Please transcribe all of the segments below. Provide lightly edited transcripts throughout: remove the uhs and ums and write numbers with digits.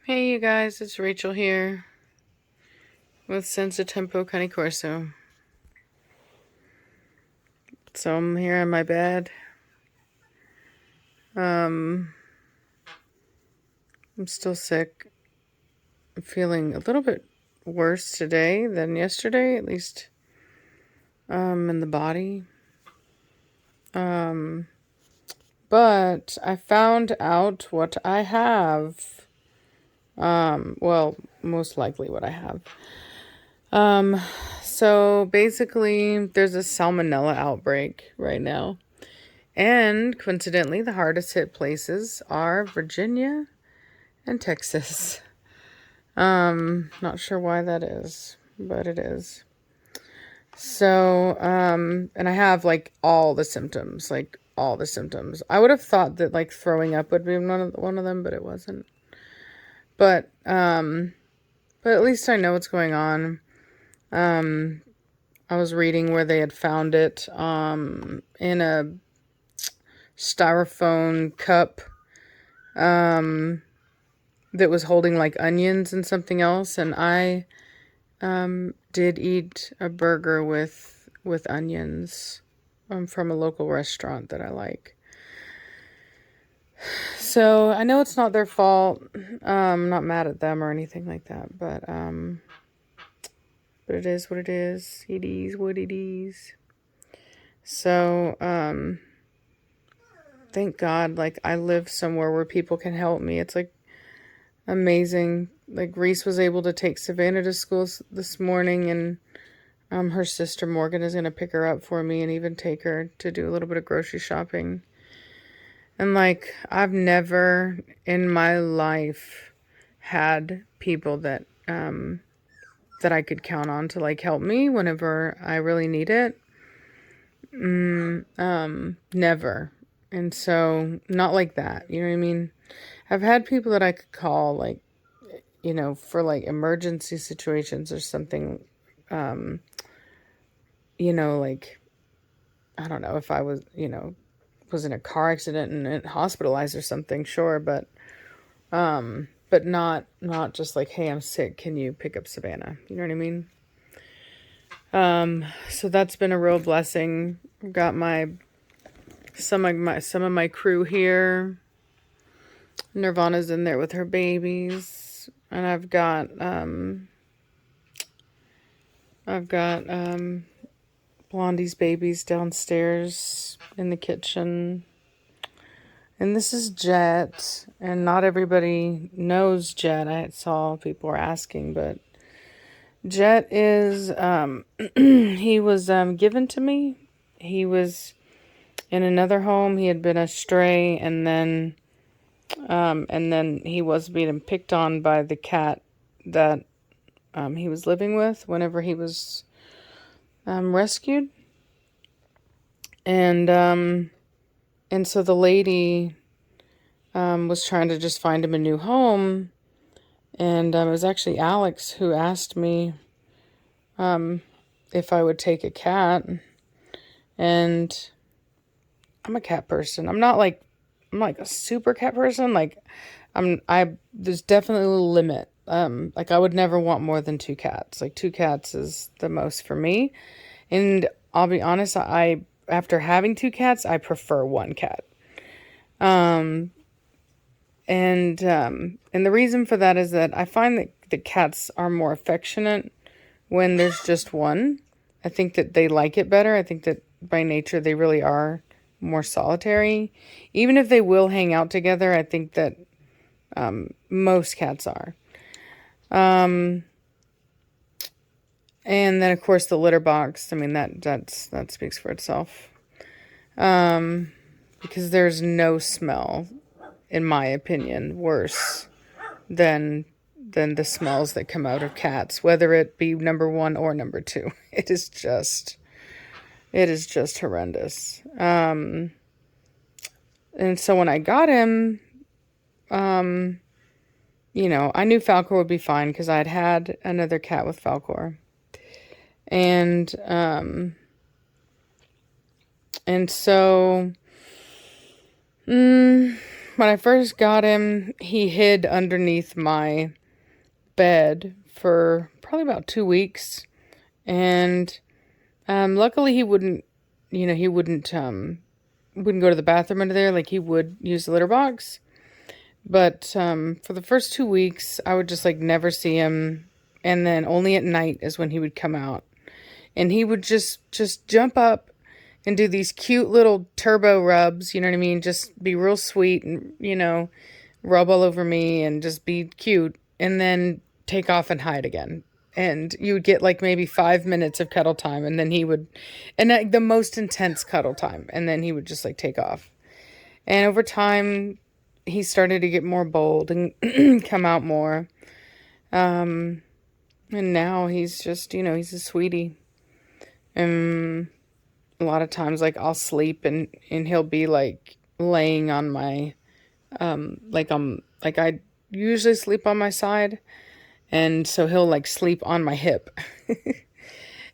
Hey you guys, it's Rachel here with Senza Tempo Cane Corso. So I'm here in my bed. I'm still sick. I'm feeling a little bit worse today than yesterday, at least in the body. But I found out what I have. Well, most likely what I have. So basically there's a salmonella outbreak right now. And coincidentally, the hardest hit places are Virginia and Texas. Not sure why that is, but it is. So, and I have like all the symptoms, I would have thought that like throwing up would be one of them, but it wasn't. But at least I know what's going on. I was reading where they had found it, in a styrofoam cup, that was holding like onions and something else, and I did eat a burger with onions from a local restaurant that I like. So I know it's not their fault. I'm not mad at them or anything like that, but it is what it is. It is what it is. So thank God, like I live somewhere where people can help me. It's like amazing. Like Reese was able to take Savannah to school this morning, and her sister Morgan is going to pick her up for me and even take her to do a little bit of grocery shopping. And like I've never in my life had people that that I could count on to like help me whenever I really need it. Never. And so not like that, you know what I mean? I've had people that I could call, like, for like emergency situations or something. Like, I don't know if I was, was in a car accident and hospitalized or something, sure, but not just like, hey, I'm sick, can you pick up Savannah? You know what I mean? So that's been a real blessing. I've got some of my crew here. Nirvana's in there with her babies, and I've got Blondie's babies downstairs in the kitchen. And this is Jett, and not everybody knows Jett. I saw people were asking, but Jett is he was given to me. He was in another home. He had been astray, and then he was being picked on by the cat that he was living with whenever he was rescued. And so the lady was trying to just find him a new home. And it was actually Alex who asked me if I would take a cat. And I'm a cat person. I'm like a super cat person. Like there's definitely a little limit. Like I would never want more than 2 cats. Like 2 cats is the most for me. And I'll be honest, after having 2 cats, I prefer 1 cat. And the reason for that is that I find that the cats are more affectionate when there's just one. I think that they like it better. I think that by nature they really are more solitary. Even if they will hang out together, I think that most cats are. And then of course the litter box. I mean that speaks for itself. Because there's no smell, in my opinion, worse than the smells that come out of cats, whether it be number 1 or number 2. It is just horrendous. And so when I got him, I knew Falcor would be fine because I'd had another cat with Falcor. And so when I first got him, he hid underneath my bed for probably about 2 weeks. And luckily he wouldn't, he wouldn't go to the bathroom under there like he would use the litter box. But for the first 2 weeks, I would just like never see him. And then only at night is when he would come out. And he would just jump up and do these cute little turbo rubs, you know what I mean? Just be real sweet and, rub all over me and just be cute. And then take off and hide again. And you would get like maybe 5 minutes of cuddle time. And then he would, and the most intense cuddle time. And then he would just like take off. And over time, he started to get more bold and come out more. And now he's just, he's a sweetie. And a lot of times, like, I'll sleep and he'll be like laying on my, like I usually sleep on my side. And so he'll like sleep on my hip.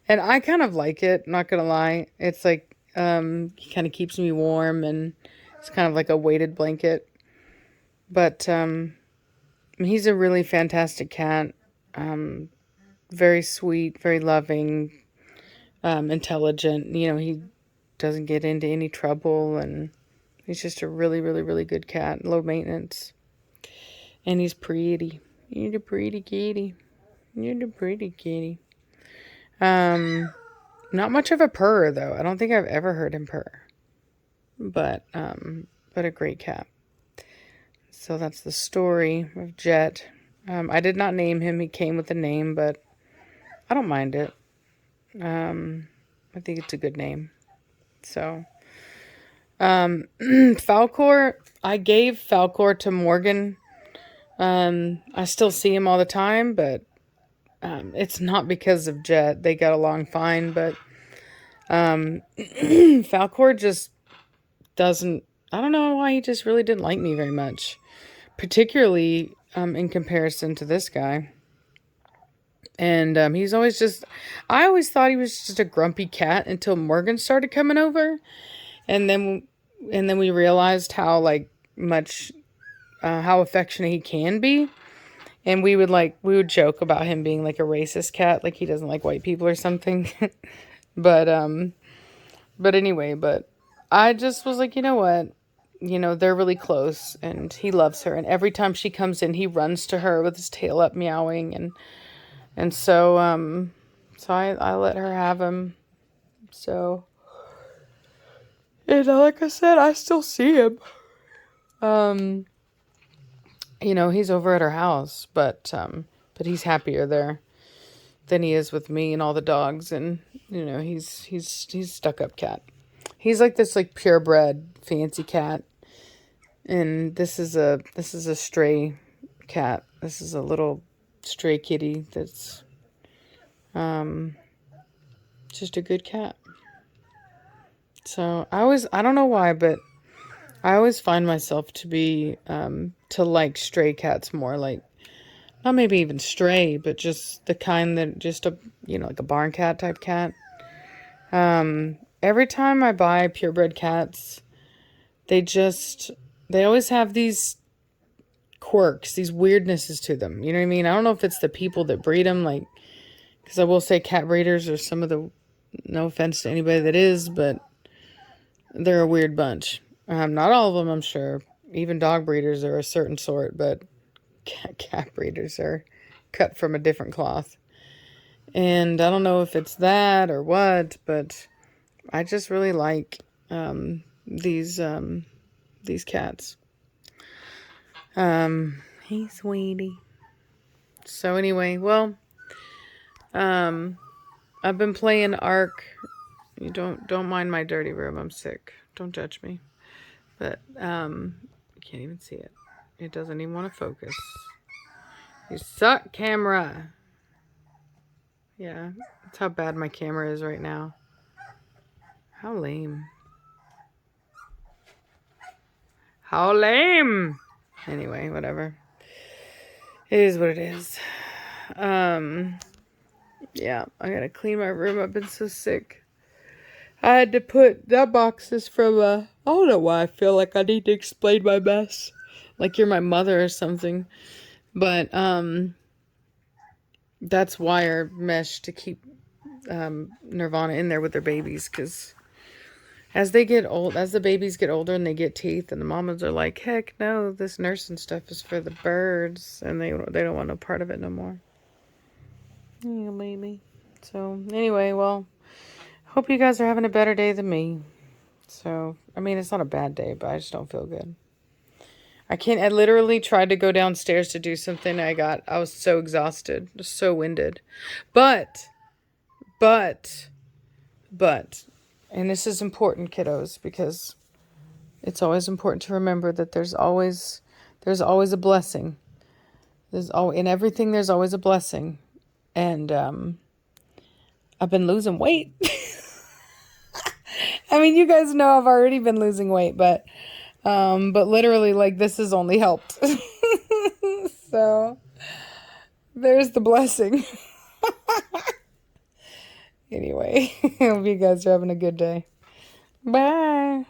And I kind of like it, not gonna lie. It's like, he kind of keeps me warm and it's kind of like a weighted blanket. But, he's a really fantastic cat. Very sweet, very loving, intelligent. He doesn't get into any trouble, and he's just a really, really, really good cat. Low maintenance. And he's pretty. You're a pretty kitty. You're a pretty kitty. Not much of a purr, though. I don't think I've ever heard him purr. But a great cat. So that's the story of Jet. I did not name him. He came with a name, but I don't mind it. I think it's a good name. So, Falcor, I gave Falcor to Morgan. I still see him all the time, but it's not because of Jet. They got along fine, but Falcor just doesn't, I don't know why he just really didn't like me very much. Particularly in comparison to this guy. And he's always just, I always thought he was just a grumpy cat until Morgan started coming over. And then we realized how like much, how affectionate he can be. And we would joke about him being like a racist cat, like he doesn't like white people or something. But anyway, I just was like, you know what? They're really close and he loves her. And every time she comes in, he runs to her with his tail up meowing. And so I let her have him. So, and like I said, I still see him. He's over at her house, but he's happier there than he is with me and all the dogs. And, he's stuck-up cat. He's like this like purebred fancy cat. And this is a stray cat. This is a little stray kitty that's just a good cat. So I don't know why, but I always find myself to be to like stray cats more, like not maybe even stray, but just the kind that just like a barn cat type cat. Every time I buy purebred cats, they always have these quirks, these weirdnesses to them. You know what I mean? I don't know if it's the people that breed them, like, because I will say cat breeders are some of the, no offense to anybody that is, but they're a weird bunch. Not all of them, I'm sure. Even dog breeders are a certain sort, but cat breeders are cut from a different cloth. And I don't know if it's that or what, but I just really like these cats. Hey, sweetie. So anyway, well, I've been playing Ark. You don't mind my dirty room. I'm sick. Don't judge me. But you can't even see it. It doesn't even want to focus. You suck, camera. Yeah, that's how bad my camera is right now. How lame. How lame. Anyway, whatever. It is what it is. Yeah, I gotta clean my room. I've been so sick. I had to put that box is from I don't know why I feel like I need to explain my mess. Like you're my mother or something. But that's wire mesh to keep Nirvana in there with their babies, because as they get old, as the babies get older and they get teeth, and the mamas are like, heck no, this nursing stuff is for the birds, and they don't want no part of it no more. Yeah, baby. So anyway, well, hope you guys are having a better day than me. So, I mean, it's not a bad day, but I just don't feel good. I literally tried to go downstairs to do something. I was so exhausted, just so winded. But, but, and this is important, kiddos, because it's always important to remember that there's always a blessing. In everything, there's always a blessing. And, I've been losing weight. I mean, you guys know I've already been losing weight, but literally, like, this has only helped. So, there's the blessing. Anyway, I hope you guys are having a good day. Bye.